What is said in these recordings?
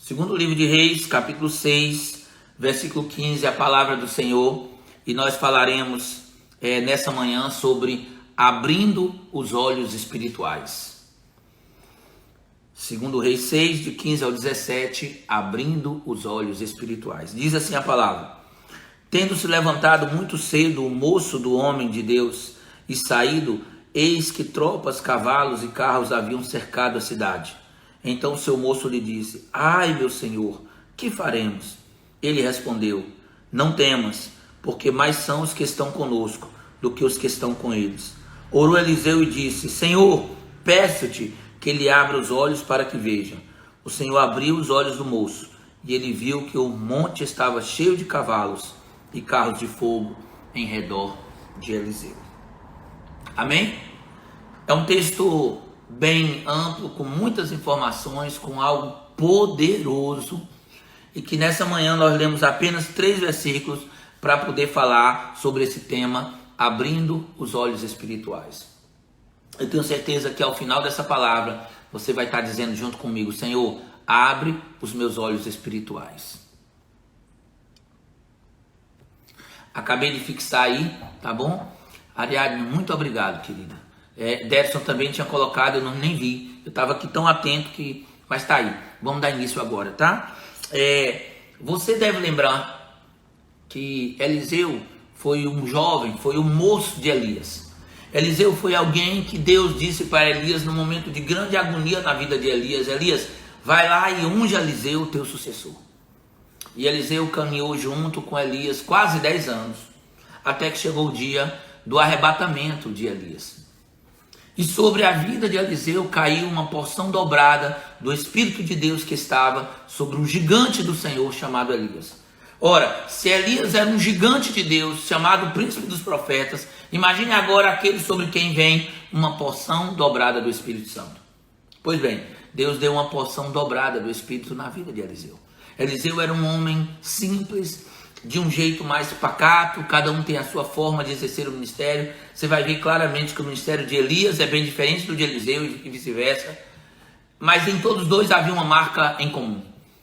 Segundo livro de Reis, capítulo 6, versículo 15, a palavra do Senhor. E nós falaremos nessa manhã sobre abrindo os olhos espirituais. Segundo Reis 6, de 15 ao 17, abrindo os olhos espirituais. Diz assim a palavra: tendo se levantado muito cedo o moço do homem de Deus e saído, eis que tropas, cavalos e carros haviam cercado a cidade. Então seu moço lhe disse: ai, meu senhor, que faremos? Ele respondeu: não temas, porque mais são os que estão conosco do que os que estão com eles. Orou Eliseu e disse: Senhor, peço-te que ele abra os olhos para que veja. O Senhor abriu os olhos do moço, e ele viu que o monte estava cheio de cavalos e carros de fogo em redor de Eliseu. Amém? É um texto bem amplo, com muitas informações, com algo poderoso, e que nessa manhã nós lemos apenas 3 versículos para poder falar sobre esse tema, abrindo os olhos espirituais. Eu tenho certeza que ao final dessa palavra você vai estar dizendo junto comigo: Senhor, abre os meus olhos espirituais. Acabei de fixar aí, tá bom? Ariadne, muito obrigado, querida. Derson também tinha colocado, eu nem vi. Eu estava aqui tão atento que... Mas tá aí, vamos dar início agora, tá? Você deve lembrar que Eliseu foi um jovem, foi um moço de Elias. Eliseu foi alguém que Deus disse para Elias no momento de grande agonia na vida de Elias: Elias, vai lá e unge Eliseu, teu sucessor. E Eliseu caminhou junto com Elias quase 10 anos, até que chegou o dia do arrebatamento de Elias. E sobre a vida de Eliseu caiu uma porção dobrada do Espírito de Deus que estava sobre um gigante do Senhor chamado Elias. Ora, se Elias era um gigante de Deus, chamado príncipe dos profetas, imagine agora aquele sobre quem vem uma porção dobrada do Espírito Santo. Pois bem, Deus deu uma porção dobrada do Espírito na vida de Eliseu. Eliseu era um homem simples, de um jeito mais pacato, cada um tem a sua forma de exercer o ministério. Você vai ver claramente que o ministério de Elias é bem diferente do de Eliseu e vice-versa. Mas em todos dois havia uma marca em comum: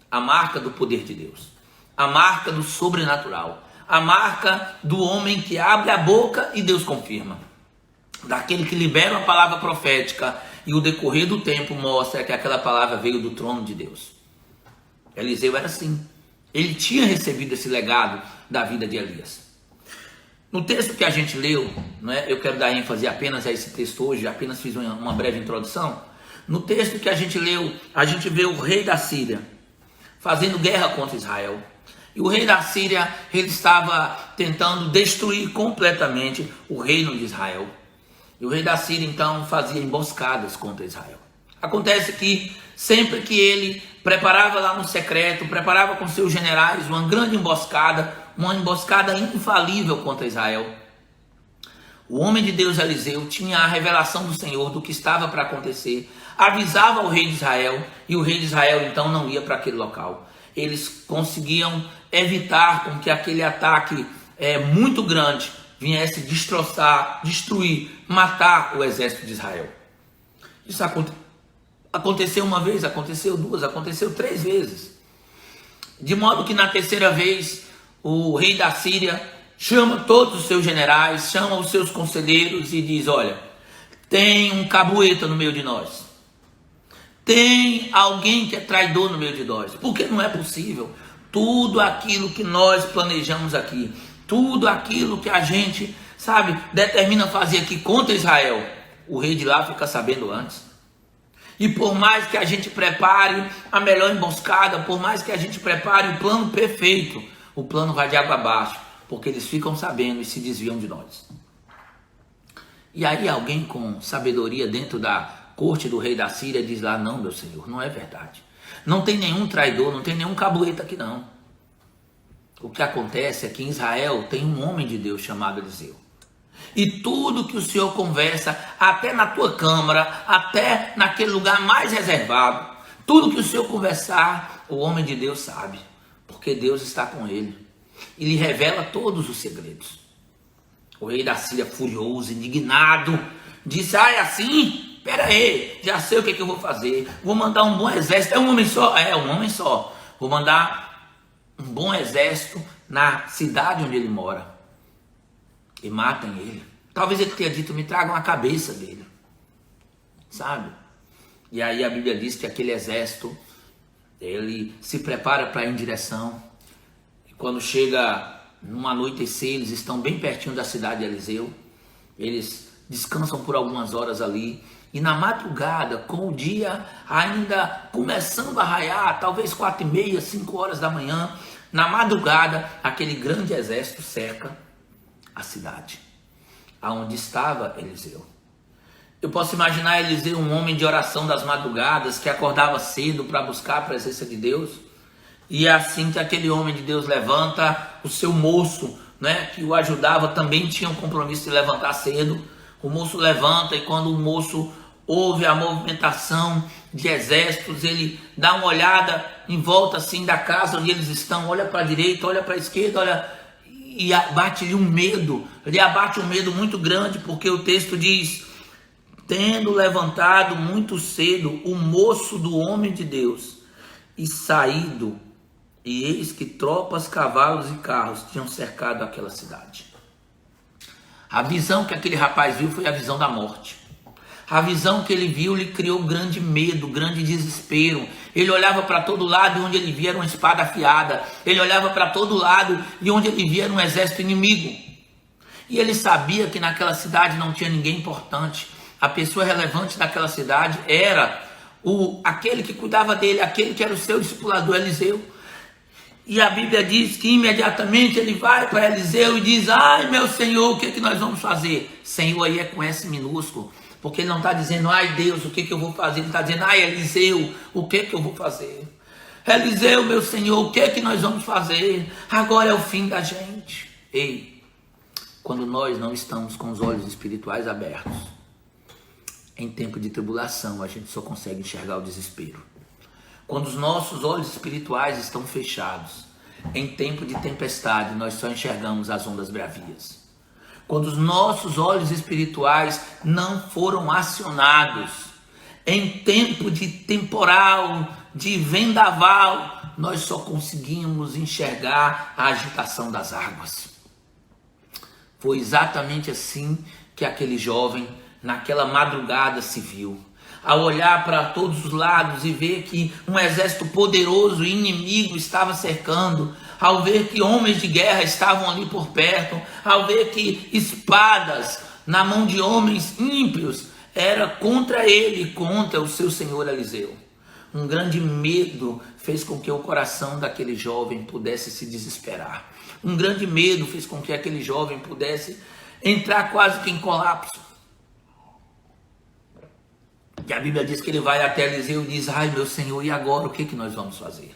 a marca do poder de Deus, a marca do sobrenatural, a marca do homem que abre a boca e Deus confirma, daquele que libera uma palavra profética e o decorrer do tempo mostra que aquela palavra veio do trono de Deus. Eliseu era assim. Ele tinha recebido esse legado da vida de Elias. No texto que a gente leu, eu quero dar ênfase apenas a esse texto hoje, apenas fiz uma breve introdução. No texto que a gente leu, a gente vê o rei da Síria fazendo guerra contra Israel. E o rei da Síria, ele estava tentando destruir completamente o reino de Israel. E o rei da Síria, então, fazia emboscadas contra Israel. Acontece que sempre que ele preparava lá no secreto, preparava com seus generais uma grande emboscada, uma emboscada infalível contra Israel, o homem de Deus Eliseu tinha a revelação do Senhor do que estava para acontecer, avisava o rei de Israel, e o rei de Israel então não ia para aquele local. Eles conseguiam evitar com que aquele ataque muito grande viesse destroçar, destruir, matar o exército de Israel. Isso aconteceu uma vez, aconteceu 2, aconteceu 3 vezes. De modo que na terceira vez, o rei da Síria chama todos os seus generais, chama os seus conselheiros e diz: olha, tem um cabueta no meio de nós. Tem alguém que é traidor no meio de nós. Porque não é possível. Tudo aquilo que nós planejamos aqui, tudo aquilo que a gente, determina fazer aqui contra Israel, o rei de lá fica sabendo antes. E por mais que a gente prepare a melhor emboscada, por mais que a gente prepare o plano perfeito, o plano vai de água abaixo, porque eles ficam sabendo e se desviam de nós. E aí alguém com sabedoria dentro da corte do rei da Síria diz lá: não, meu senhor, não é verdade. Não tem nenhum traidor, não tem nenhum cabueta aqui não. O que acontece é que em Israel tem um homem de Deus chamado Eliseu. E tudo que o Senhor conversa, até na tua câmara, até naquele lugar mais reservado, tudo que o Senhor conversar, o homem de Deus sabe, porque Deus está com ele e lhe revela todos os segredos. O rei da Síria, furioso, indignado, disse: ah, é assim? Pera aí, já sei o que eu vou fazer. Vou mandar um bom exército. É um homem só? É, um homem só. Vou mandar um bom exército na cidade onde ele mora. E matem ele. Talvez ele tenha dito, me tragam a cabeça dele. Sabe? E aí a Bíblia diz que aquele exército, ele se prepara para ir em direção. E quando chega numa anoitecer, eles estão bem pertinho da cidade de Eliseu. Eles descansam por algumas horas ali. E na madrugada, com o dia ainda começando a raiar, talvez 4h30, 5 horas da manhã, na madrugada, aquele grande exército cerca a cidade, aonde estava Eliseu. Eu posso imaginar Eliseu, um homem de oração das madrugadas, que acordava cedo para buscar a presença de Deus. E é assim que aquele homem de Deus levanta, o seu moço, né, que o ajudava, também tinha um compromisso de levantar cedo. O moço levanta, e quando o moço ouve a movimentação de exércitos, ele dá uma olhada em volta assim da casa onde eles estão, olha para a direita, olha para a esquerda, olha, e abate-lhe um medo, ele abate um medo muito grande, porque o texto diz: tendo levantado muito cedo o moço do homem de Deus e saído, e eis que tropas, cavalos e carros tinham cercado aquela cidade. A visão que aquele rapaz viu foi a visão da morte. A visão que ele viu lhe criou grande medo, grande desespero. Ele olhava para todo lado e onde ele via era uma espada afiada. Ele olhava para todo lado e onde ele via era um exército inimigo. E ele sabia que naquela cidade não tinha ninguém importante. A pessoa relevante daquela cidade era aquele que cuidava dele, aquele que era o seu discipulador, Eliseu. E a Bíblia diz que imediatamente ele vai para Eliseu e diz: ai meu Senhor, o que nós vamos fazer? Senhor aí é com S minúsculo, porque ele não está dizendo: ai Deus, o que eu vou fazer? Ele está dizendo: ai Eliseu, o que eu vou fazer? Eliseu, meu Senhor, o que nós vamos fazer? Agora é o fim da gente. Ei, quando nós não estamos com os olhos espirituais abertos, em tempo de tribulação a gente só consegue enxergar o desespero. Quando os nossos olhos espirituais estão fechados, em tempo de tempestade, nós só enxergamos as ondas bravias. Quando os nossos olhos espirituais não foram acionados, em tempo de temporal, de vendaval, nós só conseguimos enxergar a agitação das águas. Foi exatamente assim que aquele jovem, naquela madrugada, se viu. Ao olhar para todos os lados e ver que um exército poderoso e inimigo estava cercando, ao ver que homens de guerra estavam ali por perto, ao ver que espadas na mão de homens ímpios era contra ele, contra o seu senhor Eliseu. Um grande medo fez com que o coração daquele jovem pudesse se desesperar. Um grande medo fez com que aquele jovem pudesse entrar quase que em colapso. E a Bíblia diz que ele vai até Eliseu e diz: ai meu Senhor, e agora o que nós vamos fazer?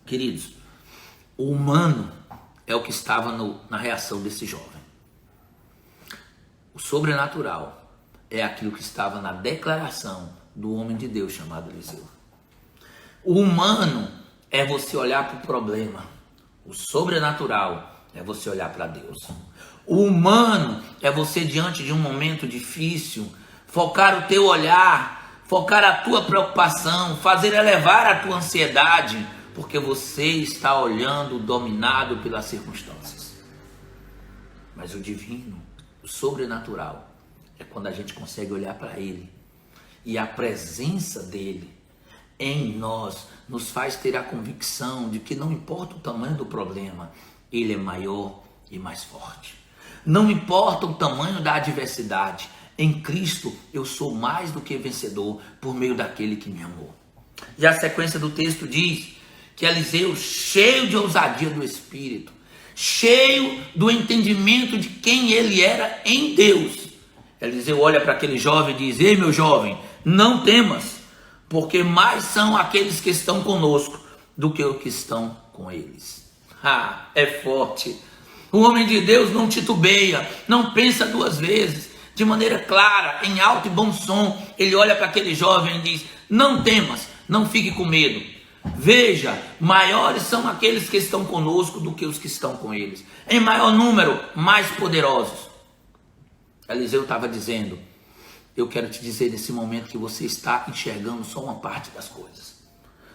Queridos, o humano é o que estava na reação desse jovem. O sobrenatural é aquilo que estava na declaração do homem de Deus chamado Eliseu. O humano é você olhar para o problema. O sobrenatural é você olhar para Deus. O humano é você, diante de um momento difícil, focar o teu olhar, focar a tua preocupação, fazer elevar a tua ansiedade, porque você está olhando dominado pelas circunstâncias. Mas o divino, o sobrenatural, é quando a gente consegue olhar para Ele e a presença dEle em nós nos faz ter a convicção de que não importa o tamanho do problema, Ele é maior e mais forte. Não importa o tamanho da adversidade, em Cristo eu sou mais do que vencedor por meio daquele que me amou. E a sequência do texto diz que Eliseu, cheio de ousadia do Espírito, cheio do entendimento de quem ele era em Deus, Eliseu olha para aquele jovem e diz: ei meu jovem, não temas, porque mais são aqueles que estão conosco do que os que estão com eles. É forte. O homem de Deus não titubeia, não pensa duas vezes. De maneira clara, em alto e bom som, ele olha para aquele jovem e diz: não temas, não fique com medo. Veja, maiores são aqueles que estão conosco do que os que estão com eles. Em maior número, mais poderosos. Eliseu estava dizendo: eu quero te dizer nesse momento que você está enxergando só uma parte das coisas.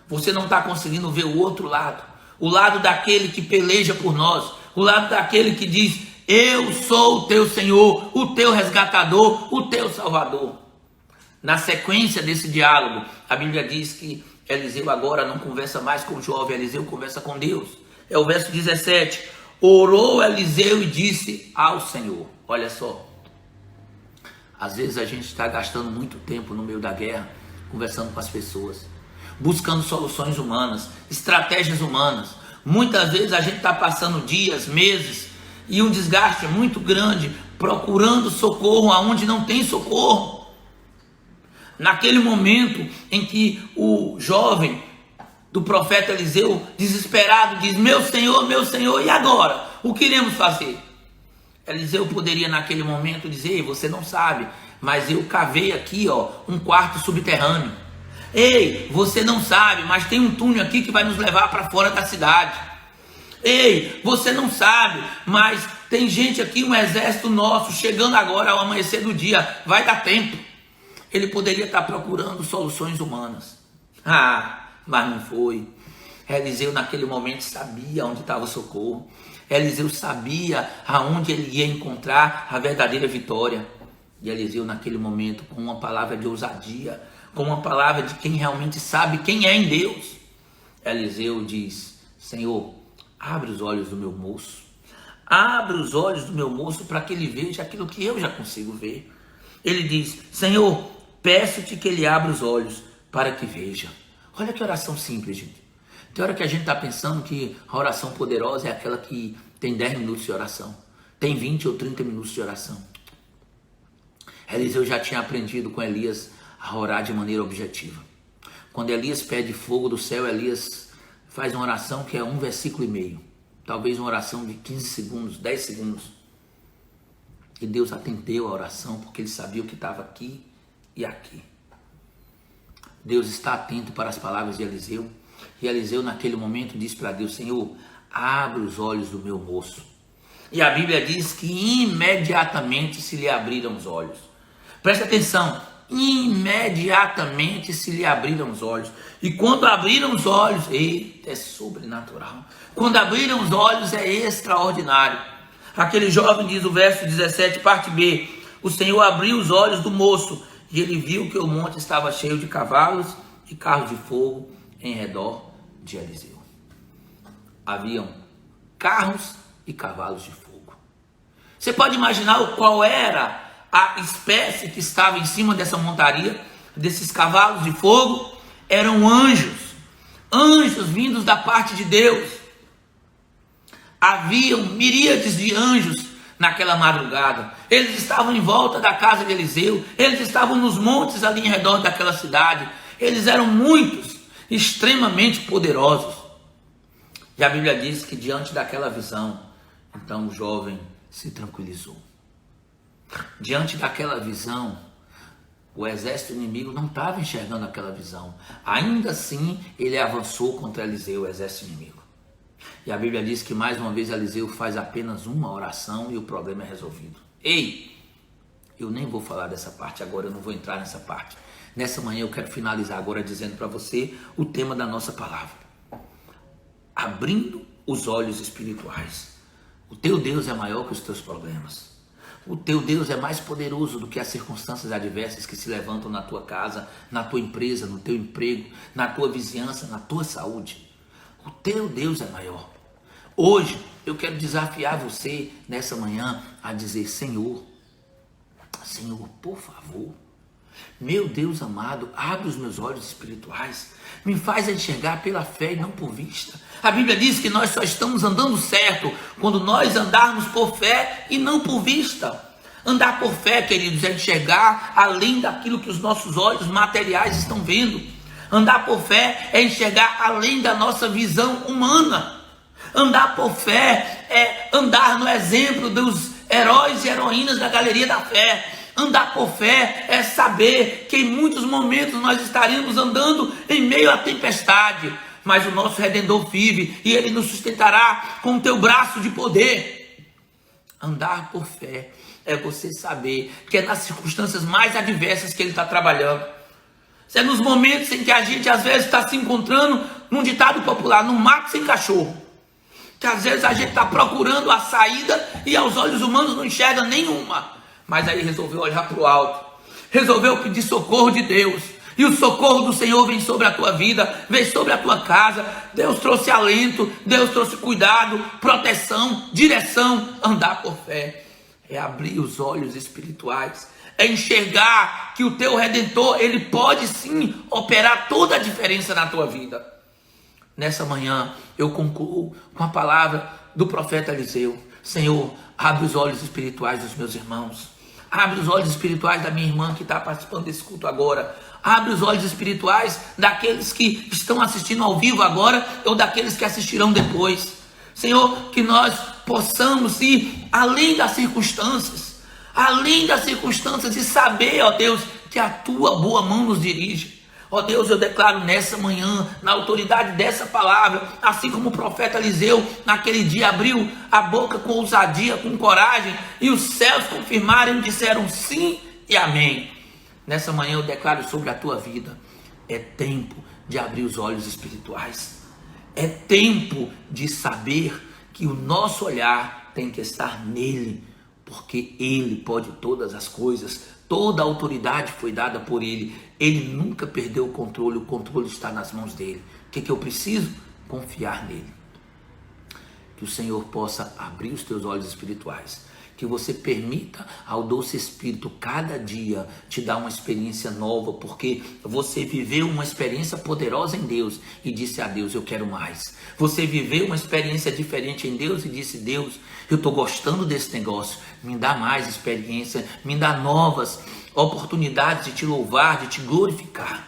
Você não está conseguindo ver o outro lado. O lado daquele que peleja por nós. O lado daquele que diz: eu sou o teu Senhor, o teu resgatador, o teu Salvador. Na sequência desse diálogo, a Bíblia diz que Eliseu agora não conversa mais com o jovem, Eliseu conversa com Deus. É o verso 17. Orou Eliseu e disse ao Senhor. Olha só. Às vezes a gente está gastando muito tempo no meio da guerra, conversando com as pessoas, buscando soluções humanas, estratégias humanas. Muitas vezes a gente está passando dias, meses, e um desgaste muito grande, procurando socorro aonde não tem socorro. Naquele momento em que o jovem do profeta Eliseu, desesperado, diz: meu Senhor, e agora? O que iremos fazer? Eliseu poderia naquele momento dizer: ei, você não sabe, mas eu cavei aqui um quarto subterrâneo. Ei, você não sabe, mas tem um túnel aqui que vai nos levar para fora da cidade. Ei, você não sabe, mas tem gente aqui, um exército nosso, chegando agora ao amanhecer do dia, vai dar tempo. Ele poderia estar procurando soluções humanas. Mas não foi. Eliseu naquele momento sabia onde estava o socorro. Eliseu sabia aonde ele ia encontrar a verdadeira vitória. E Eliseu naquele momento, com uma palavra de ousadia, com uma palavra de quem realmente sabe quem é em Deus, Eliseu diz: Senhor, abre os olhos do meu moço. Abre os olhos do meu moço para que ele veja aquilo que eu já consigo ver. Ele diz: Senhor, peço-te que ele abra os olhos para que veja. Olha que oração simples, gente. Tem hora que a gente está pensando que a oração poderosa é aquela que tem 10 minutos de oração, tem 20 ou 30 minutos de oração. Eliseu já tinha aprendido com Elias a orar de maneira objetiva. Quando Elias pede fogo do céu, Elias faz uma oração que é 1,5 versículos. Talvez uma oração de 15 segundos, 10 segundos. E Deus atendeu a oração porque ele sabia o que estava aqui e aqui. Deus está atento para as palavras de Eliseu. E Eliseu naquele momento diz para Deus: Senhor, abre os olhos do meu moço. E a Bíblia diz que imediatamente se lhe abriram os olhos. Presta atenção, imediatamente se lhe abriram os olhos. E quando abriram os olhos, eita, é sobrenatural. Quando abriram os olhos é extraordinário. Aquele jovem, diz o verso 17, parte B: o Senhor abriu os olhos do moço e ele viu que o monte estava cheio de cavalos e carros de fogo em redor de Eliseu. Haviam carros e cavalos de fogo. Você pode imaginar qual era a espécie que estava em cima dessa montaria, desses cavalos de fogo? Eram anjos, anjos vindos da parte de Deus. Haviam miríades de anjos naquela madrugada. Eles estavam em volta da casa de Eliseu, eles estavam nos montes ali em redor daquela cidade. Eles eram muitos, extremamente poderosos. E a Bíblia diz que diante daquela visão, então o jovem se tranquilizou. Diante daquela visão, o exército inimigo não estava enxergando aquela visão. Ainda assim, ele avançou contra Eliseu, o exército inimigo. E a Bíblia diz que mais uma vez Eliseu faz apenas uma oração e o problema é resolvido. Ei, eu nem vou falar dessa parte agora, eu não vou entrar nessa parte. Nessa manhã eu quero finalizar agora dizendo para você o tema da nossa palavra: abrindo os olhos espirituais. O teu Deus é maior que os teus problemas. O teu Deus é mais poderoso do que as circunstâncias adversas que se levantam na tua casa, na tua empresa, no teu emprego, na tua vizinhança, na tua saúde. O teu Deus é maior. Hoje eu quero desafiar você nessa manhã a dizer: Senhor, por favor, meu Deus amado, abre os meus olhos espirituais, me faz enxergar pela fé e não por vista. A Bíblia diz que nós só estamos andando certo quando nós andarmos por fé e não por vista. Andar por fé, queridos, é enxergar além daquilo que os nossos olhos materiais estão vendo. Andar por fé é enxergar além da nossa visão humana. Andar por fé é andar no exemplo dos heróis e heroínas da galeria da fé. Andar por fé é saber que em muitos momentos nós estaremos andando em meio à tempestade, mas o nosso Redentor vive e Ele nos sustentará com o teu braço de poder. Andar por fé é você saber que é nas circunstâncias mais adversas que ele está trabalhando. É nos momentos em que a gente às vezes está se encontrando, num ditado popular, no mato sem cachorro. Que às vezes a gente está procurando a saída e aos olhos humanos não enxerga nenhuma. Mas aí resolveu olhar para o alto. Resolveu pedir socorro de Deus. E o socorro do Senhor vem sobre a tua vida, vem sobre a tua casa. Deus trouxe alento, Deus trouxe cuidado, proteção, direção, andar por fé. É abrir os olhos espirituais. É enxergar que o teu Redentor, ele pode sim operar toda a diferença na tua vida. Nessa manhã, eu concluo com a palavra do profeta Eliseu. Senhor, abre os olhos espirituais dos meus irmãos. Abre os olhos espirituais da minha irmã que está participando desse culto agora. Abre os olhos espirituais daqueles que estão assistindo ao vivo agora ou daqueles que assistirão depois. Senhor, que nós possamos ir além das circunstâncias. Além das circunstâncias e saber, ó Deus, que a tua boa mão nos dirige. Ó Deus, eu declaro nessa manhã, na autoridade dessa palavra, assim como o profeta Eliseu, naquele dia abriu a boca com ousadia, com coragem, e os céus confirmaram e disseram sim e amém. Nessa manhã eu declaro sobre a tua vida, é tempo de abrir os olhos espirituais. É tempo de saber que o nosso olhar tem que estar nele, porque ele pode todas as coisas, toda a autoridade foi dada por ele, ele nunca perdeu o controle está nas mãos dele. O que eu preciso? Confiar nele. Que o Senhor possa abrir os teus olhos espirituais, que você permita ao doce Espírito cada dia te dar uma experiência nova, porque você viveu uma experiência poderosa em Deus e disse a Deus, eu quero mais. Você viveu uma experiência diferente em Deus e disse, Deus, eu estou gostando desse negócio, me dá mais experiência, me dá novas oportunidades de te louvar, de te glorificar.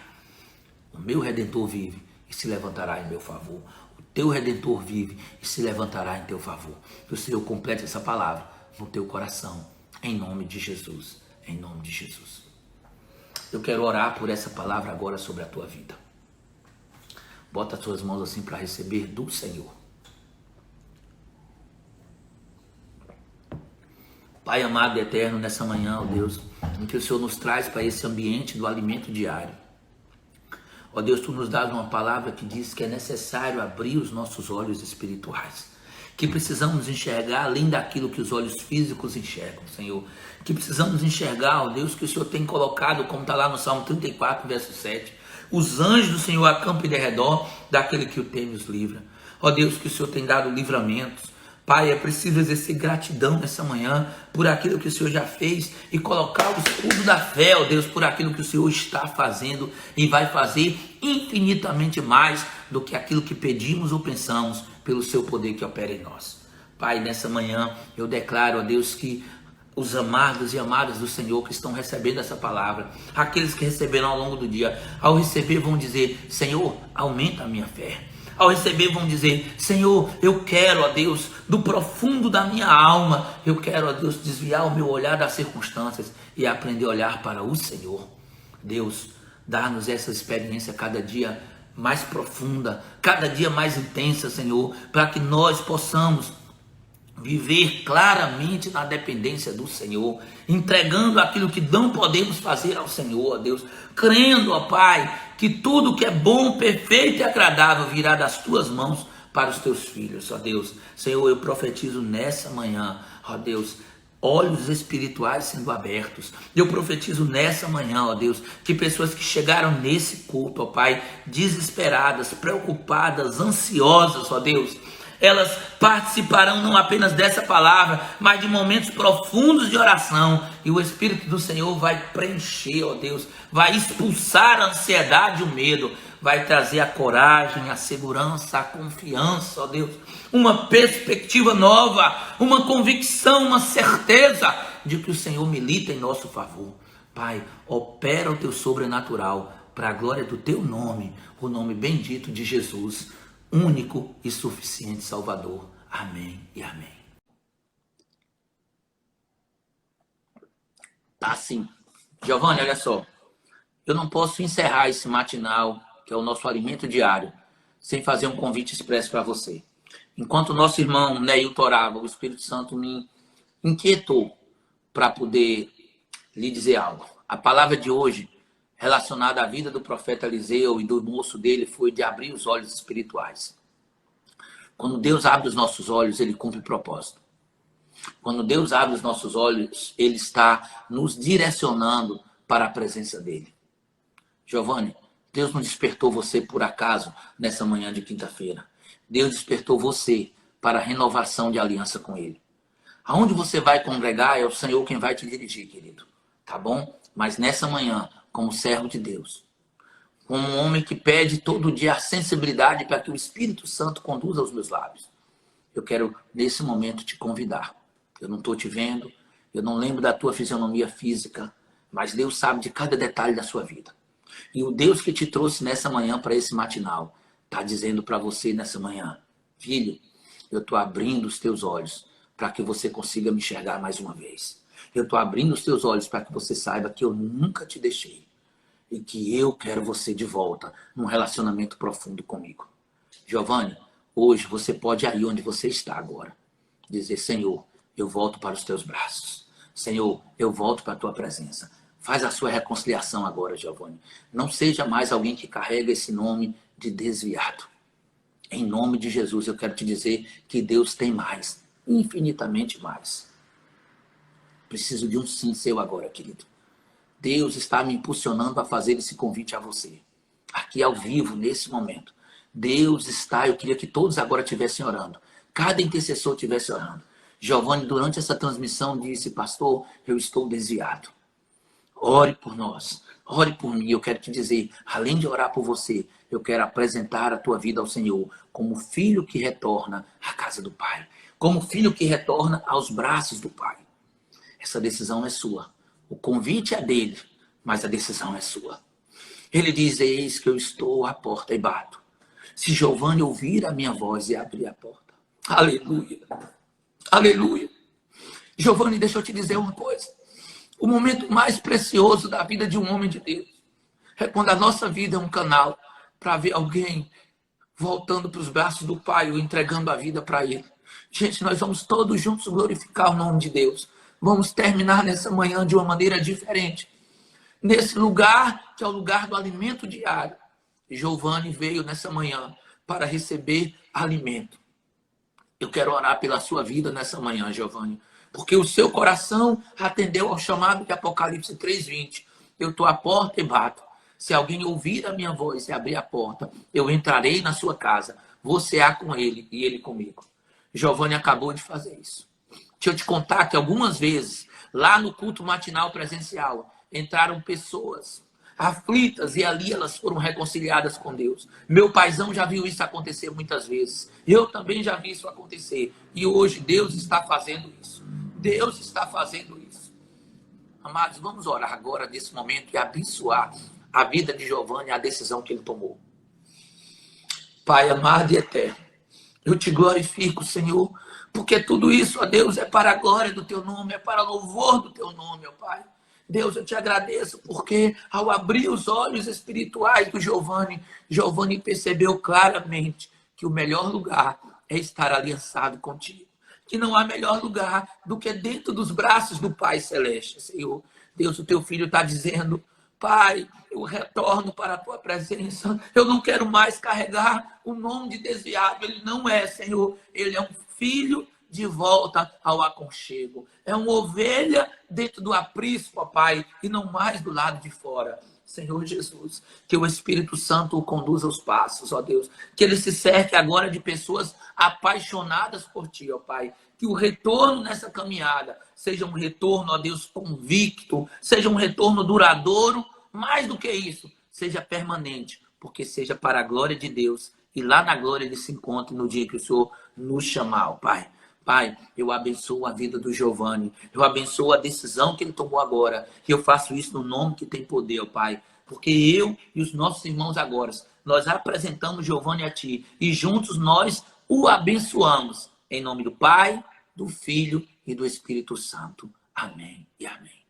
O meu Redentor vive e se levantará em meu favor. O teu Redentor vive e se levantará em teu favor. Que o Senhor complete essa palavra no teu coração, em nome de Jesus, em nome de Jesus. Eu quero orar por essa palavra agora sobre a tua vida. Bota as tuas mãos assim para receber do Senhor. Pai amado e eterno, nessa manhã, ó Deus, em que o Senhor nos traz para esse ambiente do alimento diário. Ó Deus, Tu nos dás uma palavra que diz que é necessário abrir os nossos olhos espirituais. Que precisamos enxergar além daquilo que os olhos físicos enxergam, Senhor. Que precisamos enxergar, ó Deus, que o Senhor tem colocado, como está lá no Salmo 34, verso 7. Os anjos do Senhor acampam em derredor daquele que o teme os livra. Ó Deus, que o Senhor tem dado livramentos. Pai, é preciso exercer gratidão nessa manhã por aquilo que o Senhor já fez e colocar o escudo da fé, ó Deus, por aquilo que o Senhor está fazendo e vai fazer infinitamente mais do que aquilo que pedimos ou pensamos pelo seu poder que opera em nós. Pai, nessa manhã eu declaro, ó Deus, que os amados e amadas do Senhor que estão recebendo essa palavra, aqueles que receberão ao longo do dia, ao receber vão dizer, Senhor, aumenta a minha fé. Ao receber vão dizer, Senhor, eu quero, ó Deus, do profundo da minha alma, eu quero, ó Deus, desviar o meu olhar das circunstâncias e aprender a olhar para o Senhor. Deus, dá-nos essa experiência cada dia mais profunda, cada dia mais intensa, Senhor, para que nós possamos viver claramente na dependência do Senhor, entregando aquilo que não podemos fazer ao Senhor, ó Deus, crendo, ó Pai, que tudo que é bom, perfeito e agradável virá das tuas mãos para os teus filhos, ó Deus. Senhor, eu profetizo nessa manhã, ó Deus, olhos espirituais sendo abertos. Eu profetizo nessa manhã, ó Deus, que pessoas que chegaram nesse culto, ó Pai, desesperadas, preocupadas, ansiosas, ó Deus, elas participarão não apenas dessa palavra, mas de momentos profundos de oração. E o Espírito do Senhor vai preencher, ó Deus, vai expulsar a ansiedade e o medo, vai trazer a coragem, a segurança, a confiança, ó Deus, uma perspectiva nova, uma convicção, uma certeza de que o Senhor milita em nosso favor. Pai, opera o teu sobrenatural para a glória do teu nome, o nome bendito de Jesus, único e suficiente Salvador. Amém e amém. Tá assim. Giovanni, olha só. Eu não posso encerrar esse matinal, que é o nosso alimento diário, sem fazer um convite expresso para você. Enquanto o nosso irmão Neil orava, o Espírito Santo me inquietou para poder lhe dizer algo. A palavra de hoje, relacionada à vida do profeta Eliseu e do moço dele, foi de abrir os olhos espirituais. Quando Deus abre os nossos olhos, ele cumpre o propósito. Quando Deus abre os nossos olhos, ele está nos direcionando para a presença dele. Giovanni, Deus não despertou você por acaso nessa manhã de quinta-feira. Deus despertou você para a renovação de aliança com ele. Aonde você vai congregar é o Senhor quem vai te dirigir, querido. Tá bom? Mas nessa manhã, como servo de Deus, como um homem que pede todo dia a sensibilidade para que o Espírito Santo conduza os meus lábios, eu quero, nesse momento, te convidar. Eu não estou te vendo, eu não lembro da tua fisionomia física, mas Deus sabe de cada detalhe da sua vida. E o Deus que te trouxe nessa manhã para esse matinal, está dizendo para você nessa manhã, filho, eu estou abrindo os teus olhos para que você consiga me enxergar mais uma vez. Eu estou abrindo os teus olhos para que você saiba que eu nunca te deixei. E que eu quero você de volta num relacionamento profundo comigo. Giovanni, hoje você pode ir aí onde você está agora. Dizer, Senhor, eu volto para os teus braços. Senhor, eu volto para a tua presença. Faz a sua reconciliação agora, Giovanni. Não seja mais alguém que carrega esse nome de desviado. Em nome de Jesus, eu quero te dizer que Deus tem mais, infinitamente mais. Preciso de um sim seu agora, querido. Deus está me impulsionando a fazer esse convite a você. Aqui ao vivo, nesse momento. Deus está, eu queria que todos agora estivessem orando. Cada intercessor estivesse orando. Giovanni, durante essa transmissão, disse, pastor, eu estou desviado. Ore por nós. Ore por mim. Eu quero te dizer, além de orar por você, eu quero apresentar a tua vida ao Senhor como filho que retorna à casa do Pai. Como filho que retorna aos braços do Pai. Essa decisão é sua. O convite é dele, mas a decisão é sua. Ele diz, eis que eu estou à porta e bato. Se Giovanni ouvir a minha voz e abrir a porta. Aleluia. Aleluia. Giovanni, deixa eu te dizer uma coisa. O momento mais precioso da vida de um homem de Deus é quando a nossa vida é um canal para ver alguém voltando para os braços do Pai ou entregando a vida para Ele. Gente, nós vamos todos juntos glorificar o nome de Deus. Vamos terminar nessa manhã de uma maneira diferente. Nesse lugar, que é o lugar do alimento diário. Giovanni veio nessa manhã para receber alimento. Eu quero orar pela sua vida nessa manhã, Giovanni. Porque o seu coração atendeu ao chamado de Apocalipse 3:20. Eu estou à porta e bato. Se alguém ouvir a minha voz e abrir a porta, eu entrarei na sua casa. Vou cear com ele e ele comigo. Giovanni acabou de fazer isso. Deixa eu te contar que algumas vezes, lá no culto matinal presencial, entraram pessoas aflitas e ali elas foram reconciliadas com Deus. Meu paizão já viu isso acontecer muitas vezes. Eu também já vi isso acontecer. E hoje Deus está fazendo isso. Deus está fazendo isso. Amados, vamos orar agora nesse momento e abençoar a vida de Giovanni, a decisão que ele tomou. Pai amado e eterno, eu te glorifico, Senhor, porque tudo isso, ó Deus, é para a glória do teu nome, é para louvor do teu nome, ó Pai. Deus, eu te agradeço porque ao abrir os olhos espirituais do Giovanni, Giovanni percebeu claramente que o melhor lugar é estar aliançado contigo. Que não há melhor lugar do que dentro dos braços do Pai Celeste, Senhor. Deus, o teu filho está dizendo, Pai, eu retorno para a tua presença. Eu não quero mais carregar o nome de desviado. Ele não é, Senhor. Ele é um filho de volta ao aconchego. É uma ovelha dentro do aprisco, ó Pai, e não mais do lado de fora. Senhor Jesus, que o Espírito Santo o conduza aos passos, ó Deus. Que ele se cerque agora de pessoas apaixonadas por Ti, ó Pai. Que o retorno nessa caminhada seja um retorno, ó Deus, convicto, seja um retorno duradouro, mais do que isso, seja permanente, porque seja para a glória de Deus. E lá na glória ele se encontre no dia que o Senhor nos chamar, ó Pai. Pai, eu abençoo a vida do Giovanni. Eu abençoo a decisão que ele tomou agora. E eu faço isso no nome que tem poder, ó Pai. Porque eu e os nossos irmãos agora, nós apresentamos Giovanni a Ti. E juntos nós o abençoamos. Em nome do Pai, do Filho e do Espírito Santo. Amém e amém.